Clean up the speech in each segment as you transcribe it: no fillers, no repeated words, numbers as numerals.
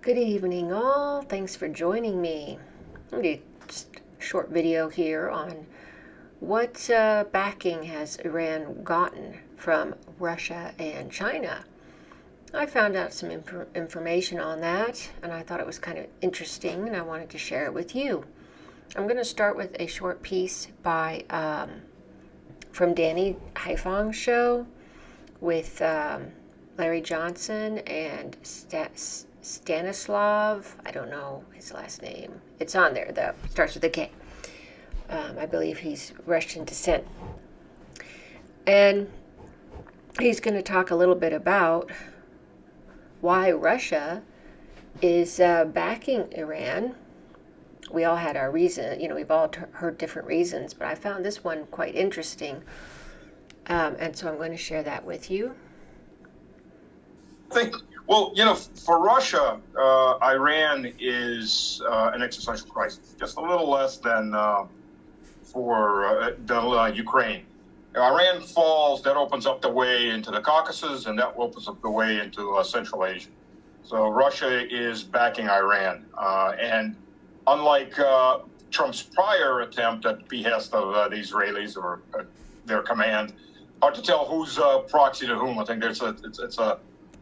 Good evening, all. Thanks for joining me. I'm going to do just a short video here on what backing has Iran gotten from Russia and China. I found out some information on that, and I thought it was kind of interesting, and I wanted to share it with you. I'm going to start with a short piece by from Danny Haiphong's show with Larry Johnson and Stanislav. I don't know his last name. It's on there, though. It starts with a K. I believe he's Russian descent. And he's going to talk a little bit about why Russia is backing Iran. We all had our reason, we've all heard different reasons, but I found this one quite interesting. And so I'm going to share that with you. I think, for Russia, Iran is an existential crisis, just a little less than for Ukraine. Iran falls, that opens up the way into the Caucasus, and that opens up the way into Central Asia. So Russia is backing Iran. And unlike Trump's prior attempt at behest of the Israelis or their command, hard to tell who's proxy to whom. I think it's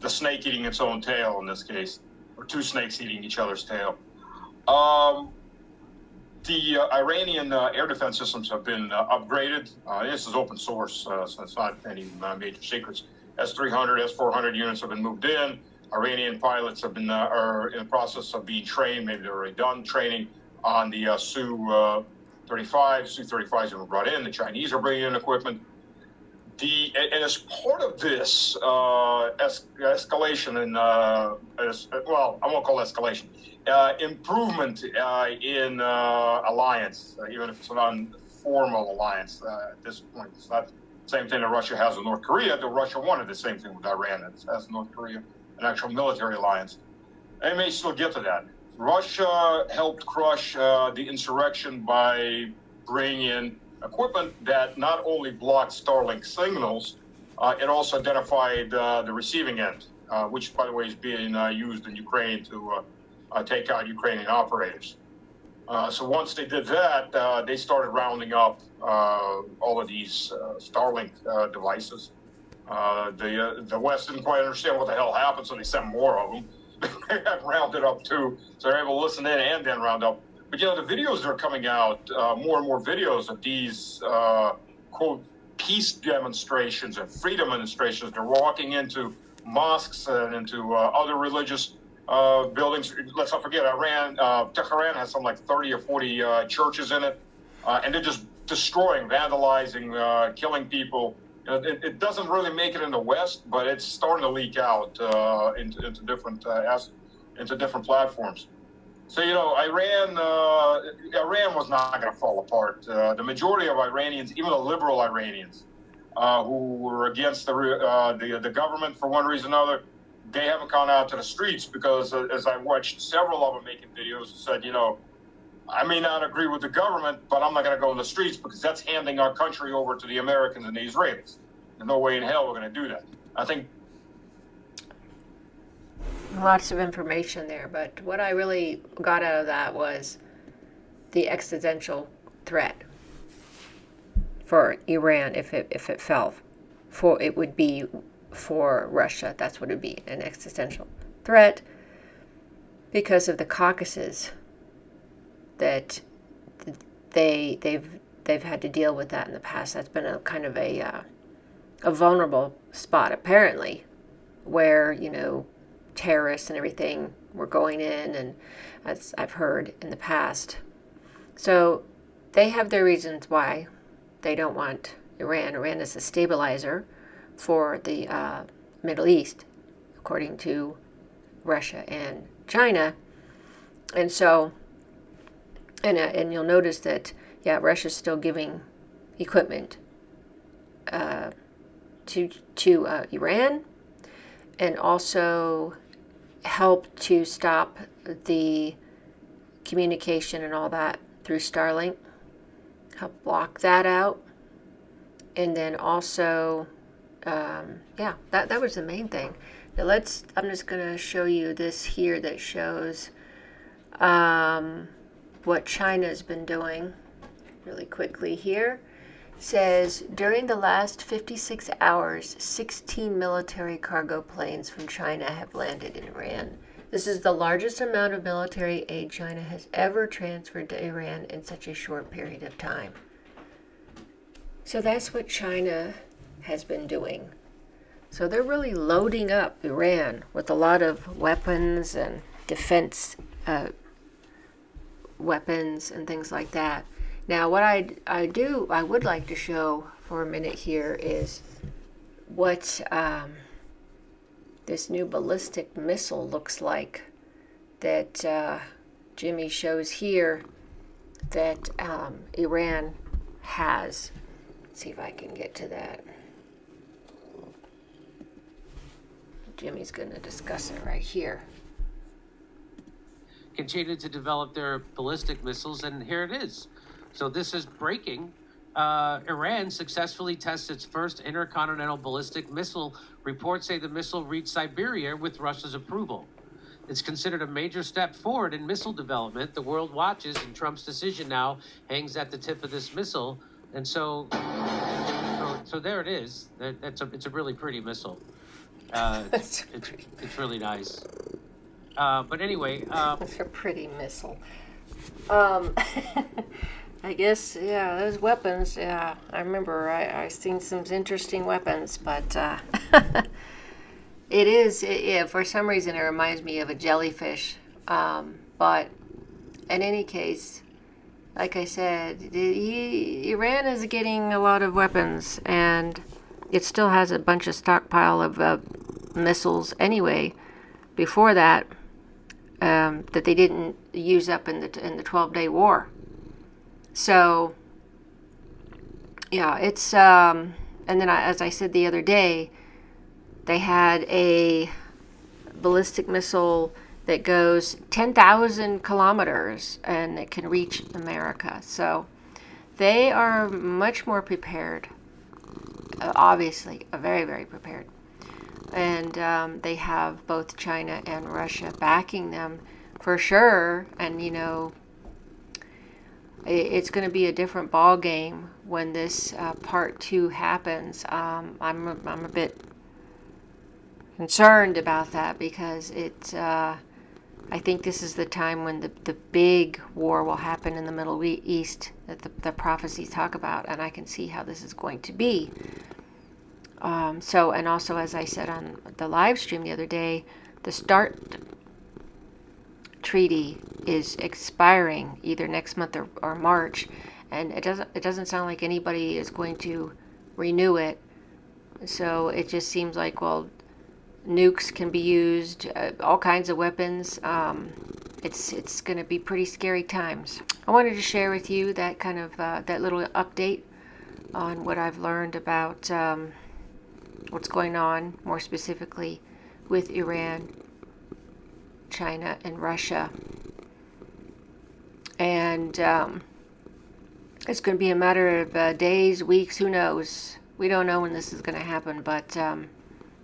the snake eating its own tail in this case, or two snakes eating each other's tail. The Iranian air defense systems have been upgraded. This is open source, so it's not any major secrets. S-300, S-400 units have been moved in. Iranian pilots have been are in the process of being trained. Maybe they're already done training on the Su-35. Su-35s have been brought in. The Chinese are bringing in equipment. And as part of this escalation, and I won't call it escalation, improvement in alliance, even if it's an informal alliance at this point. It's not the same thing that Russia has with North Korea, though Russia wanted the same thing with Iran. It has North Korea, an actual military alliance. They may still get to that. Russia helped crush the insurrection by bringing in equipment that not only blocked Starlink signals, it also identified the receiving end, which, by the way, is being used in Ukraine to take out Ukrainian operators. So once they did that, they started rounding up all of these Starlink devices. The West didn't quite understand what the hell happened, so they sent more of them. They got rounded up too, so they're able to listen in and then round up. But the videos that are coming out, more and more videos of these quote peace demonstrations and freedom demonstrations. They're walking into mosques and into other religious buildings. Let's not forget, Tehran has some like 30 or 40 churches in it, and they're just destroying, vandalizing, killing people. It doesn't really make it in the West, but it's starting to leak out into different platforms. So Iran was not going to fall apart. The majority of Iranians, even the liberal Iranians, who were against the government for one reason or another, they haven't gone out to the streets because, as I watched several of them making videos, said, I may not agree with the government, but I'm not going to go in the streets because that's handing our country over to the Americans and the Israelis. There's no way in hell we're going to do that. I think. Lots of information there, but what I really got out of that was the existential threat for Iran if it fell. It would be for Russia. That's what it would be, an existential threat because of the Caucasus that they've had to deal with that in the past. That's been a kind of a vulnerable spot apparently, where terrorists and everything were going in, and as I've heard in the past. So they have their reasons why they don't want Iran. Iran is a stabilizer for the Middle East, according to Russia and China. And so, and you'll notice that, Russia's still giving equipment to Iran, and also help to stop the communication and all that through Starlink, help block that out. And then also, that was the main thing. I'm just going to show you this here that shows what China's been doing really quickly here. It says, during the last 56 hours, 16 military cargo planes from China have landed in Iran. This is the largest amount of military aid China has ever transferred to Iran in such a short period of time. So that's what China has been doing. So they're really loading up Iran with a lot of weapons and defense weapons and things like that. Now, what I would like to show for a minute here is what this new ballistic missile looks like that Jimmy shows here that Iran has. Let's see if I can get to that. Jimmy's going to discuss it right here. Continued to develop their ballistic missiles, and here it is. So this is breaking. Iran successfully tests its first intercontinental ballistic missile. Reports say the missile reached Siberia with Russia's approval. It's considered a major step forward in missile development. The world watches, and Trump's decision now hangs at the tip of this missile. And so there it is. It's a really pretty missile. It's really nice. But anyway, it's a pretty missile. I guess, yeah, those weapons, yeah, I remember I seen some interesting weapons, but for some reason it reminds me of a jellyfish. But in any case, like I said, Iran is getting a lot of weapons, and it still has a bunch of stockpile of missiles anyway. Before that, that they didn't use up in the 12-day war. So, yeah, it's and then as I said the other day, they had a ballistic missile that goes 10,000 kilometers and it can reach America. So they are much more prepared, obviously, very, very prepared. And they have both China and Russia backing them for sure. And, you know, it's going to be a different ball game when this part 2 happens. I'm a bit concerned about that because I think this is the time when the big war will happen in the Middle East that the prophecies talk about, and I can see how this is going to be. And also, as I said on the live stream the other day, the START treaty is expiring either next month or March, and it doesn't sound like anybody is going to renew it. So it just seems like, well, nukes can be used, all kinds of weapons. It's going to be pretty scary times. I wanted to share with you that kind of that little update on what I've learned about what's going on, more specifically with Iran, China, and Russia. And it's going to be a matter of days, weeks, who knows. We don't know when this is going to happen, but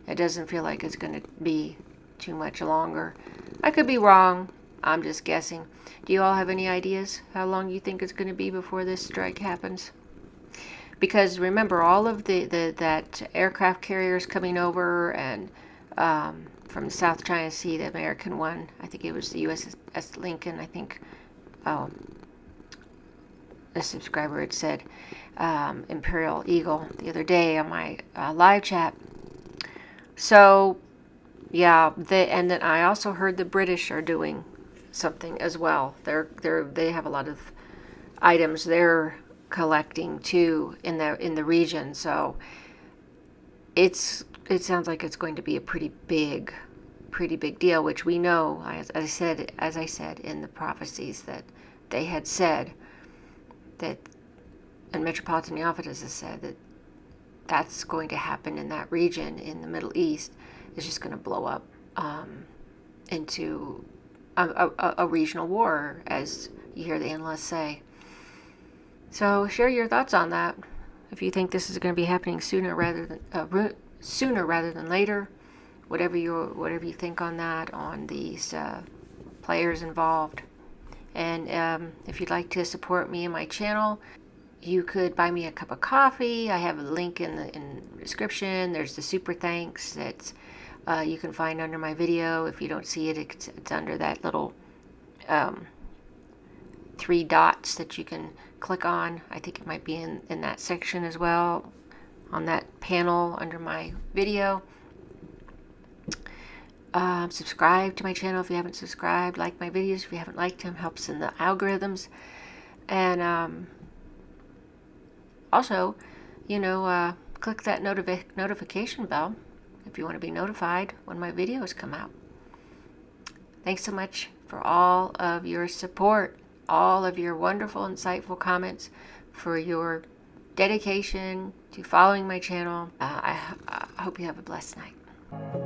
it doesn't feel like it's going to be too much longer. I could be wrong. I'm just guessing. Do you all have any ideas how long you think it's going to be before this strike happens? Because remember, all of that aircraft carriers coming over, and from the South China Sea, the American one, I think it was the USS Lincoln, I think, a subscriber had said, Imperial Eagle the other day on my live chat. So, yeah, and then I also heard the British are doing something as well. They have a lot of items they're collecting too in the region. So it sounds like it's going to be a pretty big deal, which we know, as I said in the prophecies, that they had said that, and Metropolitan Office has said that that's going to happen in that region in the Middle East. Is just going to blow up into a regional war, as you hear the analysts say. So share your thoughts on that. If you think this is going to be happening sooner rather than later, whatever you think on that, on these players involved. And if you'd like to support me and my channel, you could buy me a cup of coffee. I have a link in the description. There's the super thanks that you can find under my video. If you don't see it, it's under that little 3 dots that you can click on. I think it might be in that section as well, on that panel under my video. Subscribe to my channel if you haven't subscribed. Like my videos if you haven't liked them. Helps in the algorithms. And also, click that notification bell if you want to be notified when my videos come out. Thanks so much for all of your support, all of your wonderful, insightful comments, for your dedication to following my channel. I hope you have a blessed night.